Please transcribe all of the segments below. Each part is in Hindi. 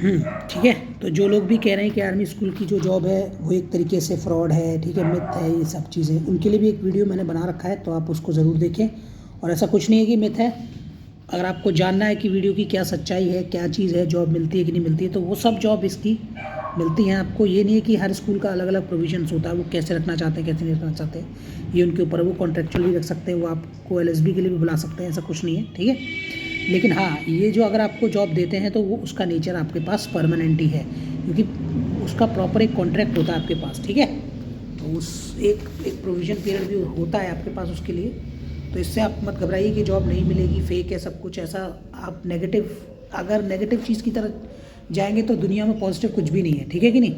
ठीक है। तो जो लोग भी कह रहे हैं कि आर्मी स्कूल की जो जॉब है वो एक तरीके से फ्रॉड है, ठीक है, मिथ है, ये सब चीज़ें, उनके लिए भी एक वीडियो मैंने बना रखा है, तो आप उसको ज़रूर देखें। और ऐसा कुछ नहीं है कि मिथ है। अगर आपको जानना है कि वीडियो की क्या सच्चाई है, क्या चीज़ है, जॉब मिलती है कि नहीं मिलती है, तो वो सब जॉब इसकी मिलती हैं आपको। ये नहीं है कि हर स्कूल का अलग अलग प्रोविजन्स होता है, वो कैसे रखना चाहते हैं कैसे नहीं रखना चाहते, ये उनके ऊपर है। वो कॉन्ट्रेक्चुअल भी रख सकते हैं, वो आपको एलएसबी के लिए भी बुला सकते हैं, ऐसा कुछ नहीं है, ठीक है। लेकिन हाँ, ये जो अगर आपको जॉब देते हैं तो वो उसका नेचर आपके पास परमानेंट ही है, क्योंकि उसका प्रॉपर एक कॉन्ट्रैक्ट होता है आपके पास, ठीक है। तो उस एक प्रोविज़न पीरियड भी होता है आपके पास उसके लिए। तो इससे आप मत घबराइए कि जॉब नहीं मिलेगी, फेक है सब कुछ, ऐसा आप अगर नेगेटिव चीज़ की तरफ जाएंगे तो दुनिया में पॉजिटिव कुछ भी नहीं है, ठीक है कि नहीं।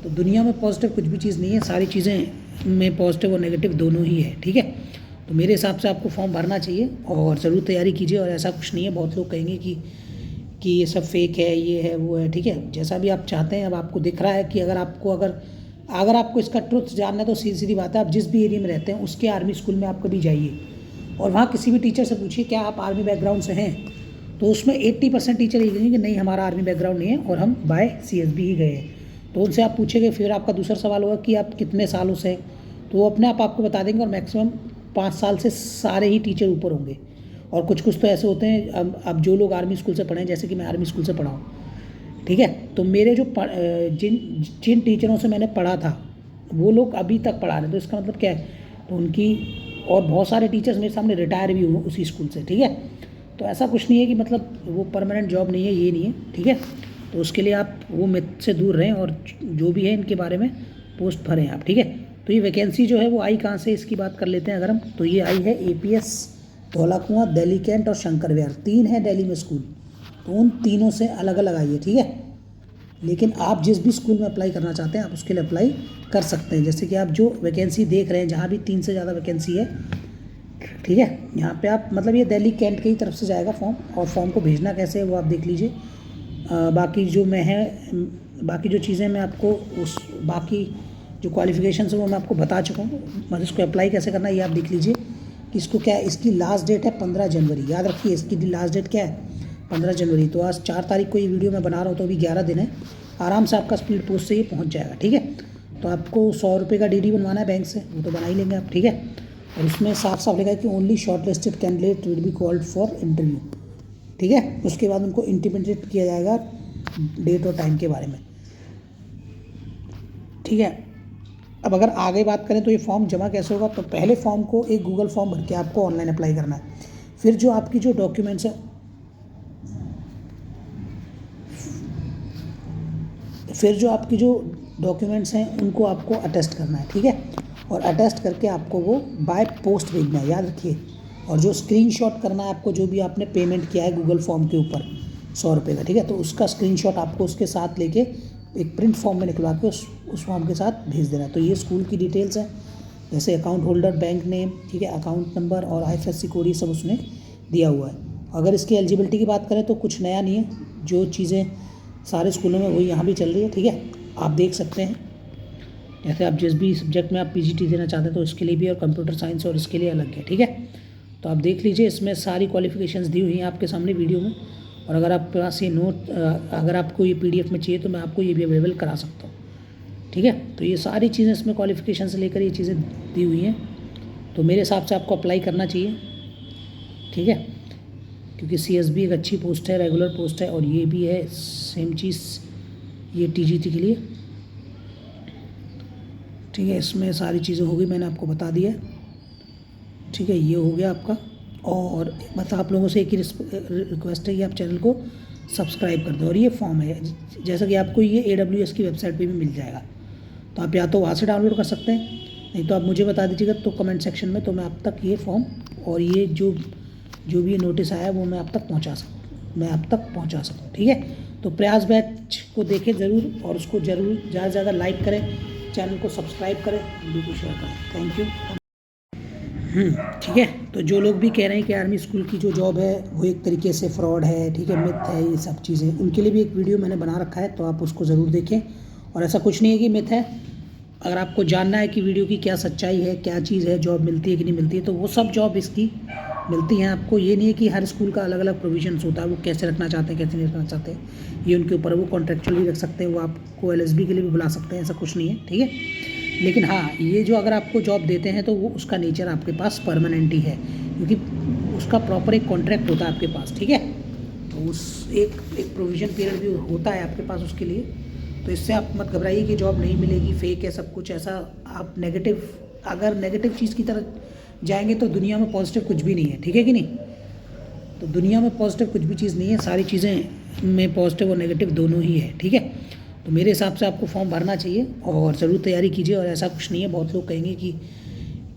तो दुनिया में पॉजिटिव कुछ भी चीज़ नहीं है, सारी चीज़ें में पॉजिटिव और नेगेटिव दोनों ही है, ठीक है। तो मेरे हिसाब से आपको फॉर्म भरना चाहिए और ज़रूर तैयारी कीजिए। और ऐसा कुछ नहीं है, बहुत लोग कहेंगे कि ये सब फेक है, ये है, वो है, ठीक है। जैसा भी आप चाहते हैं, अब आपको दिख रहा है कि अगर आपको इसका ट्रुथ जानना है तो सीधी सीधी बात है, आप जिस भी एरिया में रहते हैं उसके आर्मी स्कूल में आप कभी जाइए और वहाँ किसी भी टीचर से पूछिए क्या आप आर्मी बैकग्राउंड से हैं, तो उसमें 80% टीचर ये कहेंगे कि नहीं, हमारा आर्मी बैकग्राउंड नहीं है और हम बाय CSB ही गए हैं। तो उनसे आप पूछेंगे, फिर आपका दूसरा सवाल होगा कि आप कितने सालों से हैं, तो वो अपने आप आपको बता देंगे। और मैक्सिमम 5 साल से सारे ही टीचर ऊपर होंगे। और कुछ कुछ तो ऐसे होते हैं, अब जो लोग आर्मी स्कूल से पढ़े हैं, जैसे कि मैं आर्मी स्कूल से पढ़ा हूँ, ठीक है, तो मेरे जो जिन टीचरों से मैंने पढ़ा था वो लोग अभी तक पढ़ा रहे हैं, तो इसका मतलब क्या है, तो उनकी और बहुत सारे टीचर्स मेरे सामने रिटायर भी हुए उसी स्कूल से, ठीक है। तो ऐसा कुछ नहीं है कि मतलब वो परमानेंट जॉब नहीं है, ये नहीं है, ठीक है। तो उसके लिए आप वो मिथ से दूर रहें और जो भी है इनके बारे में पोस्ट भरें आप, ठीक है। तो ये वैकेंसी जो है वो आई कहाँ से, इसकी बात कर लेते हैं अगर हम, तो ये आई है APS, धौलाकुआं, दिल्ली कैंट और शंकर विहार, 3 है दिल्ली में स्कूल। तो उन तीनों से अलग अलग आई है, ठीक है। लेकिन आप जिस भी स्कूल में अप्लाई करना चाहते हैं आप उसके लिए अप्लाई कर सकते हैं। जैसे कि आप जो वैकेंसी देख रहे हैं, जहाँ भी 3 से ज़्यादा वैकेंसी है, ठीक है, यहाँ पे आप मतलब ये दिल्ली कैंट की तरफ से जाएगा फॉर्म, और फॉर्म को भेजना कैसे है वो आप देख लीजिए। बाकी जो चीज़ें मैं आपको बाकी जो क्वालिफिकेशन है वो मैं आपको बता चुका हूँ। मतलब इसको अप्लाई कैसे करना है ये आप देख लीजिए कि इसको क्या है, इसकी लास्ट डेट है 15 जनवरी, याद रखिए इसकी लास्ट डेट क्या है, 15 जनवरी। तो आज 4 तारीख को ये वीडियो मैं बना रहा हूँ, तो अभी 11 दिन है, आराम से आपका स्पीड पोस्ट से ये पहुँच जाएगा, ठीक है। तो आपको 100 रुपये का DD बनवाना है बैंक से, वो तो बना ही लेंगे आप, ठीक है। और उसमें साफ साफ लिखा है कि only short listed candidate will be called for interview, ठीक है। उसके बाद उनको इंटीमेट किया जाएगा डेट और टाइम के बारे में, ठीक है। अब अगर आगे बात करें तो ये फॉर्म जमा कैसे होगा, तो पहले फॉर्म को एक गूगल फॉर्म भर के आपको ऑनलाइन अप्लाई करना है। फिर जो आपकी जो डॉक्यूमेंट्स है उनको आपको अटेस्ट करना है, ठीक है। और अटेस्ट करके आपको वो बाय पोस्ट भेजना है, याद रखिए। और जो स्क्रीनशॉट करना है आपको, जो भी आपने पेमेंट किया है गूगल फॉर्म के ऊपर 100 रुपये का, ठीक है, तो उसका स्क्रीनशॉट आपको उसके साथ लेके एक प्रिंट फॉर्म में निकलवा के उस फॉर्म के साथ भेज देना है। तो ये स्कूल की डिटेल्स हैं, जैसे अकाउंट होल्डर, बैंक नेम, ठीक है, अकाउंट नंबर और IFSC कोड, ये सब उसने दिया हुआ है। अगर इसकी एलिजिबिलिटी की बात करें तो कुछ नया नहीं है, जो चीज़ें सारे स्कूलों में वही यहाँ भी चल रही है, ठीक है। आप देख सकते हैं, जैसे आप जिस भी सब्जेक्ट में आप PGT देना चाहते हैं तो इसके लिए भी, और कंप्यूटर साइंस और इसके लिए अलग है, ठीक है। तो आप देख लीजिए, इसमें सारी क्वालिफिकेशंस दी हुई हैं आपके सामने वीडियो में। और अगर आपके पास ये अगर आपको ये PDF में चाहिए तो मैं आपको ये भी अवेलेबल करा सकता हूँ, ठीक है। तो ये सारी चीज़ें इसमें क्वालिफिकेशन से लेकर ये चीज़ें दी हुई हैं। तो मेरे हिसाब से आपको अप्लाई करना चाहिए, ठीक है, क्योंकि CSB एक अच्छी पोस्ट है, रेगुलर पोस्ट है, और ये भी है सेम चीज़, ये TGT के लिए, ठीक है। इसमें सारी चीज़ें हो गई, मैंने आपको बता दिया है, ठीक है। ये हो गया आपका। और मतलब आप लोगों से एक ही रिक्वेस्ट है कि आप चैनल को सब्सक्राइब कर दें। और ये फॉर्म है, जैसा कि आपको ये AWS की वेबसाइट पे भी मिल जाएगा, तो आप या तो वहाँ से डाउनलोड कर सकते हैं, नहीं तो आप मुझे बता दीजिएगा तो कमेंट सेक्शन में, तो मैं आप तक ये फॉर्म और ये जो भी ये नोटिस आया है वो मैं आप तक पहुँचा सकूँ, ठीक है। तो प्रयास बैच को देखें ज़रूर, और उसको ज़रूर ज़्यादा से ज़्यादा लाइक करें, चैनल को सब्सक्राइब करें, वीडियो को शेयर करें। Thank you. ठीक है। तो जो लोग भी कह रहे हैं कि आर्मी स्कूल की जो जॉब है वो एक तरीके से फ्रॉड है, ठीक है, मिथ है, ये सब चीज़ें, उनके लिए भी एक वीडियो मैंने बना रखा है, तो आप उसको ज़रूर देखें। और ऐसा कुछ नहीं है कि मिथ है। अगर आपको जानना है कि वीडियो की क्या सच्चाई है, क्या चीज़ है, जॉब मिलती है कि नहीं मिलती है, तो वो सब जॉब इसकी मिलती हैं आपको। ये नहीं है कि हर स्कूल का अलग अलग प्रोविजंस होता है, वो कैसे रखना चाहते हैं कैसे नहीं रखना चाहते, ये उनके ऊपर है। वो कॉन्ट्रेक्चुअल भी रख सकते हैं, वो आपको LSB के लिए भी बुला सकते हैं, ऐसा कुछ नहीं है, ठीक है। लेकिन हाँ, ये जो अगर आपको जॉब देते हैं तो वो उसका नेचर आपके पास परमानेंट ही है, क्योंकि उसका प्रॉपर एक कॉन्ट्रैक्ट होता है आपके पास, ठीक है। तो उस एक प्रोविज़न पीरियड भी होता है आपके पास उसके लिए। तो इससे आप मत घबराइए कि जॉब नहीं मिलेगी, फेक है सब कुछ, ऐसा आप अगर नेगेटिव चीज़ की तरफ जाएंगे तो दुनिया में पॉजिटिव कुछ भी नहीं है, ठीक है कि नहीं। तो दुनिया में पॉजिटिव कुछ भी चीज़ नहीं है, सारी चीज़ें में पॉजिटिव और नेगेटिव दोनों ही है, ठीक है। तो मेरे हिसाब से आपको फॉर्म भरना चाहिए और ज़रूर तैयारी कीजिए। और ऐसा कुछ नहीं है, बहुत लोग कहेंगे कि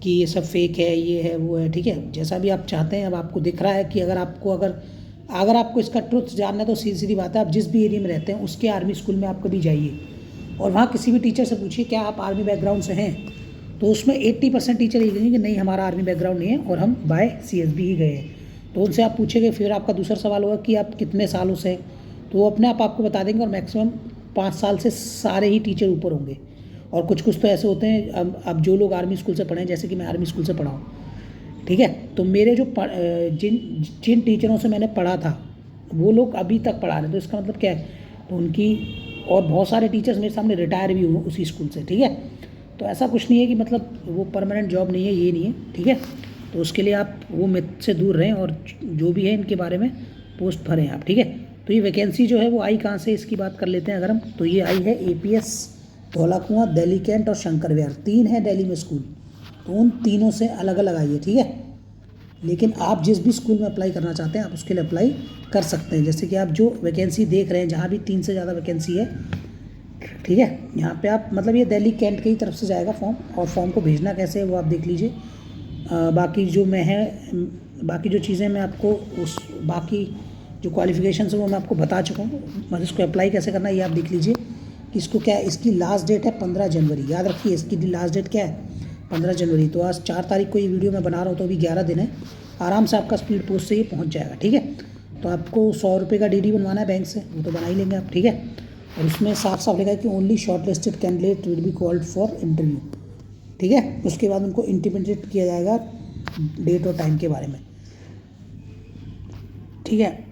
ये सब फेक है, ये है वो है, ठीक है। जैसा भी आप चाहते हैं, अब आपको दिख रहा है कि अगर आपको इसका ट्रुथ जानना है तो सीधी सीधी बात है, आप जिस भी एरिया में रहते हैं उसके आर्मी स्कूल में आप कभी जाइए और वहाँ किसी भी टीचर से पूछिए क्या आप आर्मी बैकग्राउंड से हैं, तो उसमें 80% टीचर ये कहेंगे कि नहीं हमारा आर्मी बैकग्राउंड नहीं है और हम बाय CSB ही गए हैं। तो उनसे आप पूछेंगे, फिर आपका दूसरा सवाल होगा कि आप कितने सालों से, तो वो अपने आप आपको बता देंगे। और मैक्सिमम 5 साल से सारे ही टीचर ऊपर होंगे। और कुछ तो ऐसे होते हैं, अब जो लोग आर्मी स्कूल से पढ़े हैं, जैसे कि मैं आर्मी स्कूल से पढ़ा हूँ, ठीक है। तो मेरे जो जिन टीचरों से मैंने पढ़ा था वो लोग अभी तक पढ़ा रहे हैं, तो इसका मतलब क्या है, तो उनकी और बहुत सारे टीचर्स मेरे सामने रिटायर भी हुए उसी स्कूल से, ठीक है। तो ऐसा कुछ नहीं है कि मतलब वो परमानेंट जॉब नहीं है, ये नहीं है, ठीक है। तो उसके लिए आप वो मिथ से दूर रहें और जो भी है इनके बारे में पोस्ट भरें आप, ठीक है। तो ये वैकेंसी जो है वो आई कहाँ से, इसकी बात कर लेते हैं अगर हम। तो ये आई है APS, धौलाकुआं, दिल्ली कैंट और शंकर विहार, 3 है दिल्ली में स्कूल। तो उन तीनों से अलग अलग आई है, ठीक है। लेकिन आप जिस भी स्कूल में अप्लाई करना चाहते हैं आप उसके लिए अप्लाई कर सकते हैं। जैसे कि आप जो वैकेंसी देख रहे हैं, जहाँ भी 3 से ज़्यादा वैकेंसी है, ठीक है, यहाँ पे आप मतलब ये दिल्ली कैंट की तरफ से जाएगा फॉर्म। और फॉर्म को भेजना कैसे है वो आप देख लीजिए। बाकी जो चीज़ें मैं आपको बाकी जो क्वालिफिकेशन है वो मैं आपको बता चुका हूँ। मतलब इसको अप्लाई कैसे करना है ये आप देख लीजिए कि इसको क्या है। इसकी लास्ट डेट है 15 जनवरी, याद रखिए इसकी लास्ट डेट क्या है, 15 जनवरी। तो आज 4 तारीख को ये वीडियो मैं बना रहा हूँ, तो अभी 11 दिन है, आराम से आपका स्पीड पोस्ट से ये पहुँच जाएगा, ठीक है। तो आपको 100 रुपये का DD बनवाना है बैंक से, वो तो बना ही लेंगे आप, ठीक है। और उसमें साफ साफ लिखा है कि only short listed candidate will be called for interview, ठीक है। उसके बाद उनको इंटीमेट किया जाएगा डेट और टाइम के बारे में, ठीक है।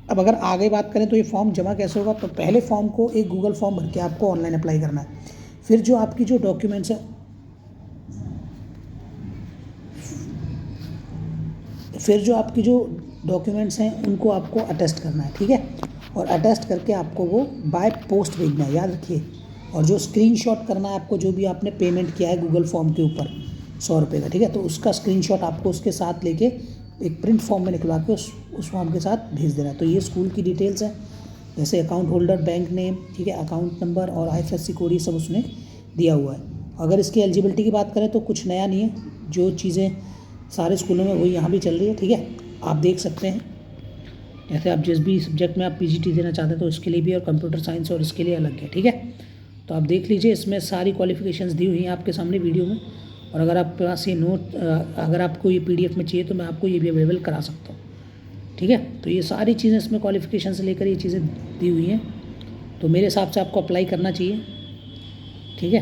अब अगर आगे बात करें तो ये फॉर्म जमा कैसे होगा, तो पहले फॉर्म को एक गूगल फॉर्म भर के आपको ऑनलाइन अप्लाई करना है। फिर जो आपकी जो डॉक्यूमेंट्स हैं उनको आपको अटेस्ट करना है, ठीक है। और अटेस्ट करके आपको वो बाय पोस्ट भेजना है, याद रखिए। और जो स्क्रीनशॉट करना है आपको, जो भी आपने पेमेंट किया है गूगल फॉर्म के ऊपर 100 रुपये का, ठीक है, तो उसका स्क्रीनशॉट आपको उसके साथ लेके एक प्रिंट फॉर्म में निकलवा के उस फॉर्म के साथ भेज देना है। तो ये स्कूल की डिटेल्स है, जैसे अकाउंट होल्डर, बैंक नेम, ठीक है, अकाउंट नंबर और IFSC कोड, ये सब उसने दिया हुआ है। अगर इसकी एलिजिबिलिटी की बात करें तो कुछ नया नहीं है, जो चीज़ें सारे स्कूलों में वही यहाँ भी चल रही है, ठीक है। आप देख सकते हैं, जैसे आप जिस भी सब्जेक्ट में आप PGT देना चाहते हैं तो इसके लिए भी, और कंप्यूटर साइंस और इसके लिए अलग है, ठीक है। तो आप देख लीजिए, इसमें सारी क्वालिफिकेशंस दी हुई हैं आपके सामने वीडियो में। और अगर आपके पास ये अगर आपको ये PDF में चाहिए तो मैं आपको ये भी अवेलेबल करा सकता हूँ, ठीक है। तो ये सारी चीज़ें इसमें क्वालिफिकेशन से लेकर ये चीज़ें दी हुई हैं। तो मेरे हिसाब से आपको अप्लाई करना चाहिए, ठीक है,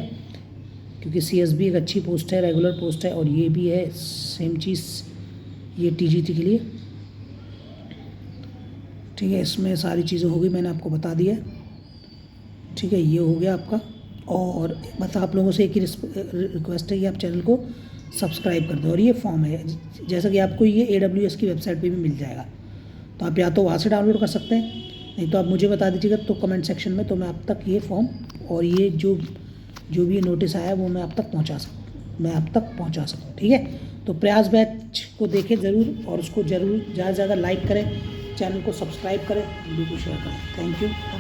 क्योंकि CSB एक अच्छी पोस्ट है, रेगुलर पोस्ट है। और ये भी है सेम चीज़, ये TGT के लिए, ठीक है। इसमें सारी चीज़ें हो गई, मैंने आपको बता दिया, ठीक है। ये हो गया आपका। और बस आप लोगों से एक ही रिक्वेस्ट है कि आप चैनल को सब्सक्राइब कर दें। और ये फॉर्म है, जैसा कि आपको ये AWS की वेबसाइट पे भी मिल जाएगा, तो आप या तो वहाँ से डाउनलोड कर सकते हैं, नहीं तो आप मुझे बता दीजिएगा तो कमेंट सेक्शन में, तो मैं आप तक ये फॉर्म और ये जो भी ये नोटिस आया है वो मैं आप तक पहुँचा सकूँ, ठीक है। तो प्रयास बैच को देखें ज़रूर, और उसको ज़रूर ज़्यादा से ज़्यादा लाइक करें, चैनल को सब्सक्राइब करें, वीडियो को शेयर करें। Thank you.